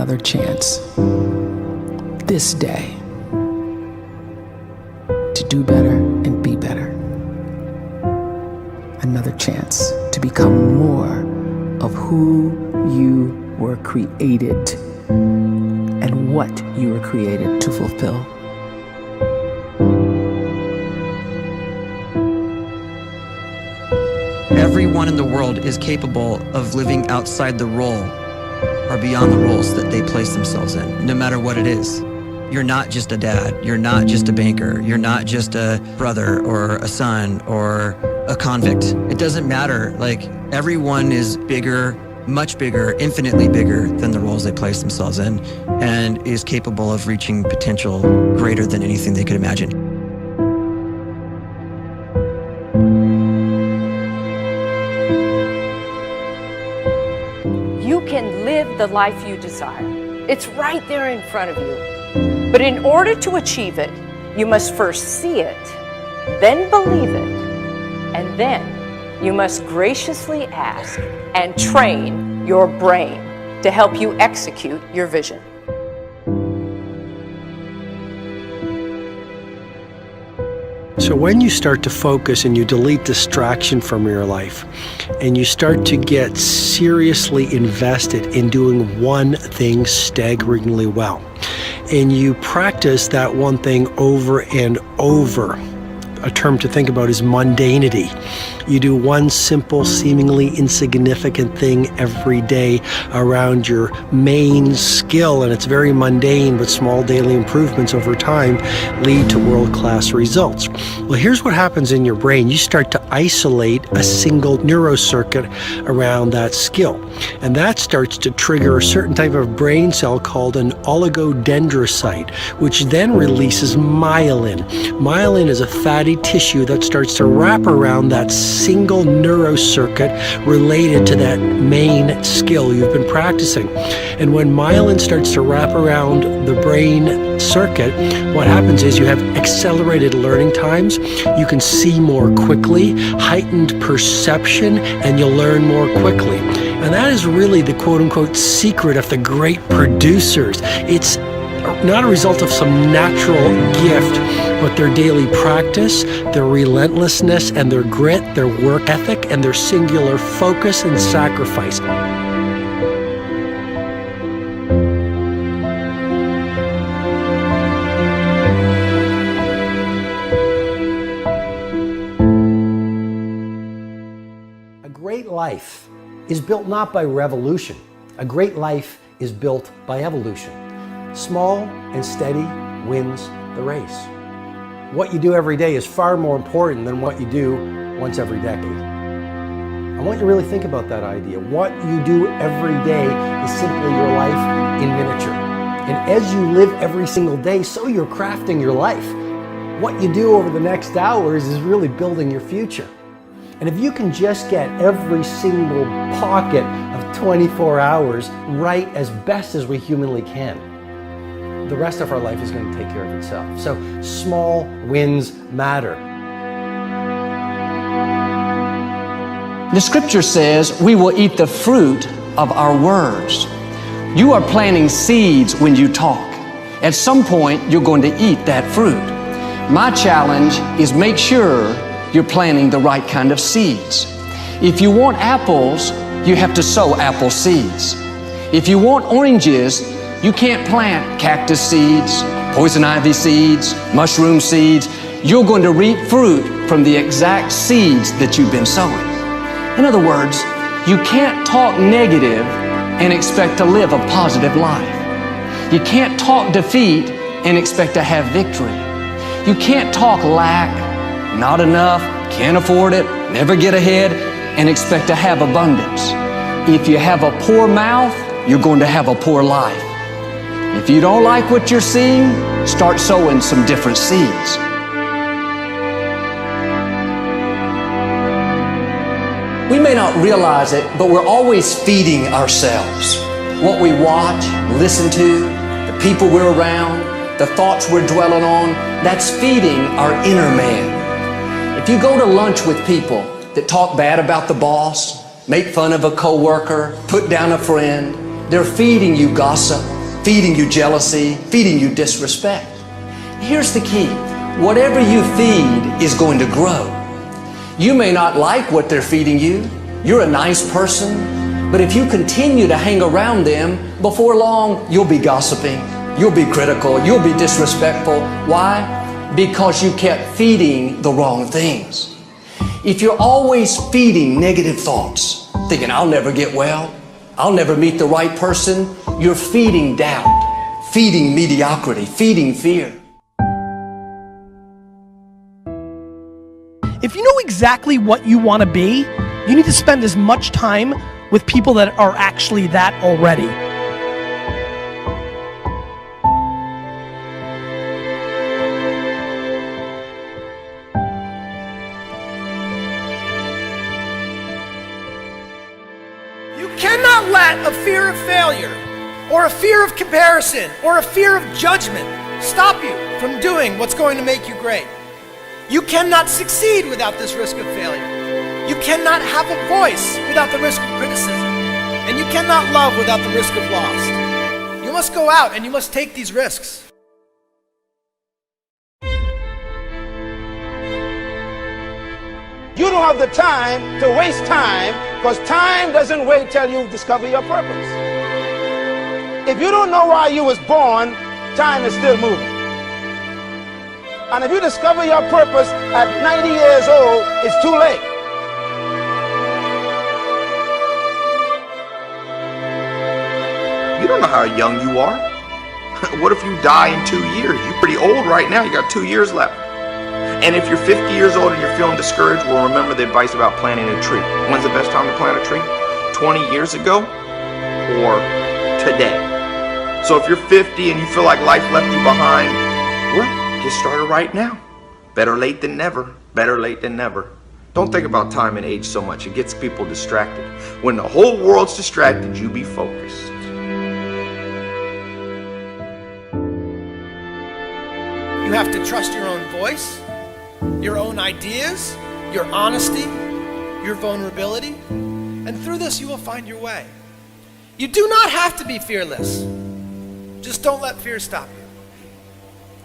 another chance this day to do better and be better. Another chance to become more of who you were created and what you were created to fulfill. Everyone in the world is capable of living outside the role or beyond the roles that they place themselves in, no matter what it is. You're not just a dad, you're not just a banker, you're not just a brother or a son or a convict. It doesn't matter. Like, everyone is bigger, much bigger, infinitely bigger than the roles they place themselves in, and is capable of reaching potential greater than anything they could imagine. You can live the life you desire. It's right there in front of you. But in order to achieve it, you must first see it, then believe it, and then you must graciously ask and train your brain to help you execute your vision. So when you start to focus and you delete distraction from your life, and you start to get seriously invested in doing one thing staggeringly well, and you practice that one thing over and over, a term to think about is mundanity. You do one simple, seemingly insignificant thing every day around your main skill, and it's very mundane, but small daily improvements over time lead to world-class results. Well, here's what happens in your brain. You start to isolate a single neurocircuit around that skill, and that starts to trigger a certain type of brain cell called an oligodendrocyte, which then releases myelin. Myelin is a fatty tissue that starts to wrap around that single neurocircuit related to that main skill you've been practicing. And when myelin starts to wrap around the brain circuit, what happens is you have accelerated learning times, you can see more quickly, heightened perception, and you'll learn more quickly. And that is really the quote-unquote secret of the great producers. It's not a result of some natural gift, but their daily practice, their relentlessness and their grit, their work ethic, and their singular focus and sacrifice. A great life is built not by revolution. A great life is built by evolution. Small and steady wins the race. What you do every day is far more important than what you do once every decade. I want you to really think about that idea. What you do every day is simply your life in miniature. And as you live every single day, so you're crafting your life. What you do over the next hours is really building your future. And if you can just get every single pocket of 24 hours right as best as we humanly can, the rest of our life is going to take care of itself. So small wins matter. The scripture says we will eat the fruit of our words. You are planting seeds when you talk. At some point, you're going to eat that fruit. My challenge is make sure you're planting the right kind of seeds. If you want apples, you have to sow apple seeds. If you want oranges, you can't plant cactus seeds, poison ivy seeds, mushroom seeds. You're going to reap fruit from the exact seeds that you've been sowing. In other words, you can't talk negative and expect to live a positive life. You can't talk defeat and expect to have victory. You can't talk lack, not enough, can't afford it, never get ahead, and expect to have abundance. If you have a poor mouth, you're going to have a poor life. If you don't like what you're seeing, start sowing some different seeds. We may not realize it, but we're always feeding ourselves. What we watch, listen to, the people we're around, the thoughts we're dwelling on, that's feeding our inner man. If you go to lunch with people that talk bad about the boss, make fun of a coworker, put down a friend, they're feeding you gossip. feeding you jealousy, feeding you disrespect. Here's the key. Whatever you feed is going to grow. You may not like what they're feeding you. You're a nice person, but if you continue to hang around them, before long, you'll be gossiping, you'll be critical, you'll be disrespectful. Why? Because you kept feeding the wrong things. If you're always feeding negative thoughts, thinking, I'll never get well, I'll never meet the right person, you're feeding doubt, feeding mediocrity, feeding fear. If you know exactly what you want to be, you need to spend as much time with people that are actually that already. You cannot let a fear of failure, or a fear of comparison, or a fear of judgment stop you from doing what's going to make you great. You cannot succeed without this risk of failure. You cannot have a voice without the risk of criticism. And you cannot love without the risk of loss. You must go out and you must take these risks. You don't have the time to waste time, because time doesn't wait till you discover your purpose. If you don't know why you was born, time is still moving. And if you discover your purpose at 90 years old, it's too late. You don't know how young you are. What if you die in 2 years? You're pretty old right now. You got 2 years left. And if you're 50 years old and you're feeling discouraged, well, remember the advice about planting a tree. When's the best time to plant a tree? 20 years ago or today? So if you're 50 and you feel like life left you behind, well, get started right now. Better late than never. Better late than never. Don't think about time and age so much. It gets people distracted. When the whole world's distracted, you be focused. You have to trust your own voice, your own ideas, your honesty, your vulnerability, and through this you will find your way. You do not have to be fearless. Just don't let fear stop you.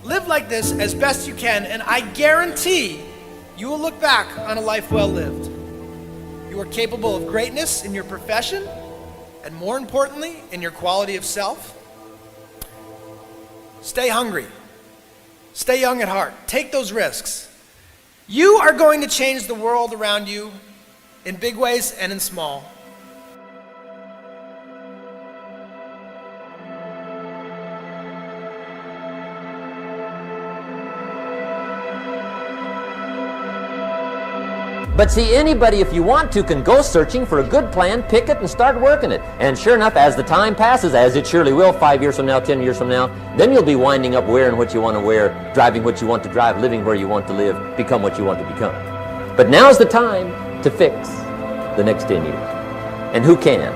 Live like this as best you can, and I guarantee you will look back on a life well lived. You are capable of greatness in your profession, and more importantly, in your quality of self. Stay hungry. Stay young at heart. Take those risks. You are going to change the world around you in big ways and in small. But see, anybody, if you want to, can go searching for a good plan, pick it, and start working it. And sure enough, as the time passes, as it surely will 5 years from now, 10 years from now, then you'll be winding up wearing what you want to wear, driving what you want to drive, living where you want to live, become what you want to become. But now's the time to fix the next 10 years. And who can?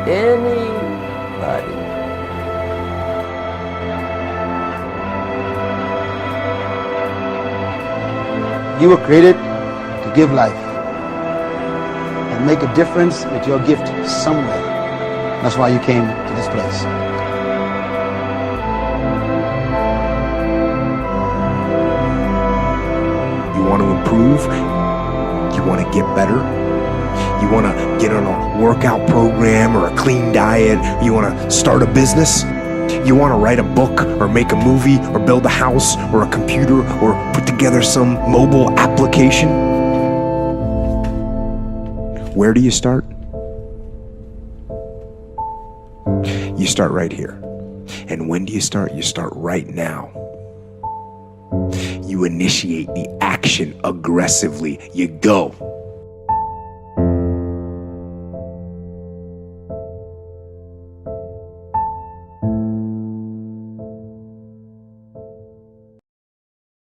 Anybody. You were created to give life and make a difference with your gift somewhere. That's why you came to this place. You want to improve? You want to get better? You want to get on a workout program or a clean diet? You want to start a business? You want to write a book or make a movie or build a house or a computer or put together some mobile application? Where do you start? You start right here. And when do you start? You start right now. You initiate the action aggressively. You go.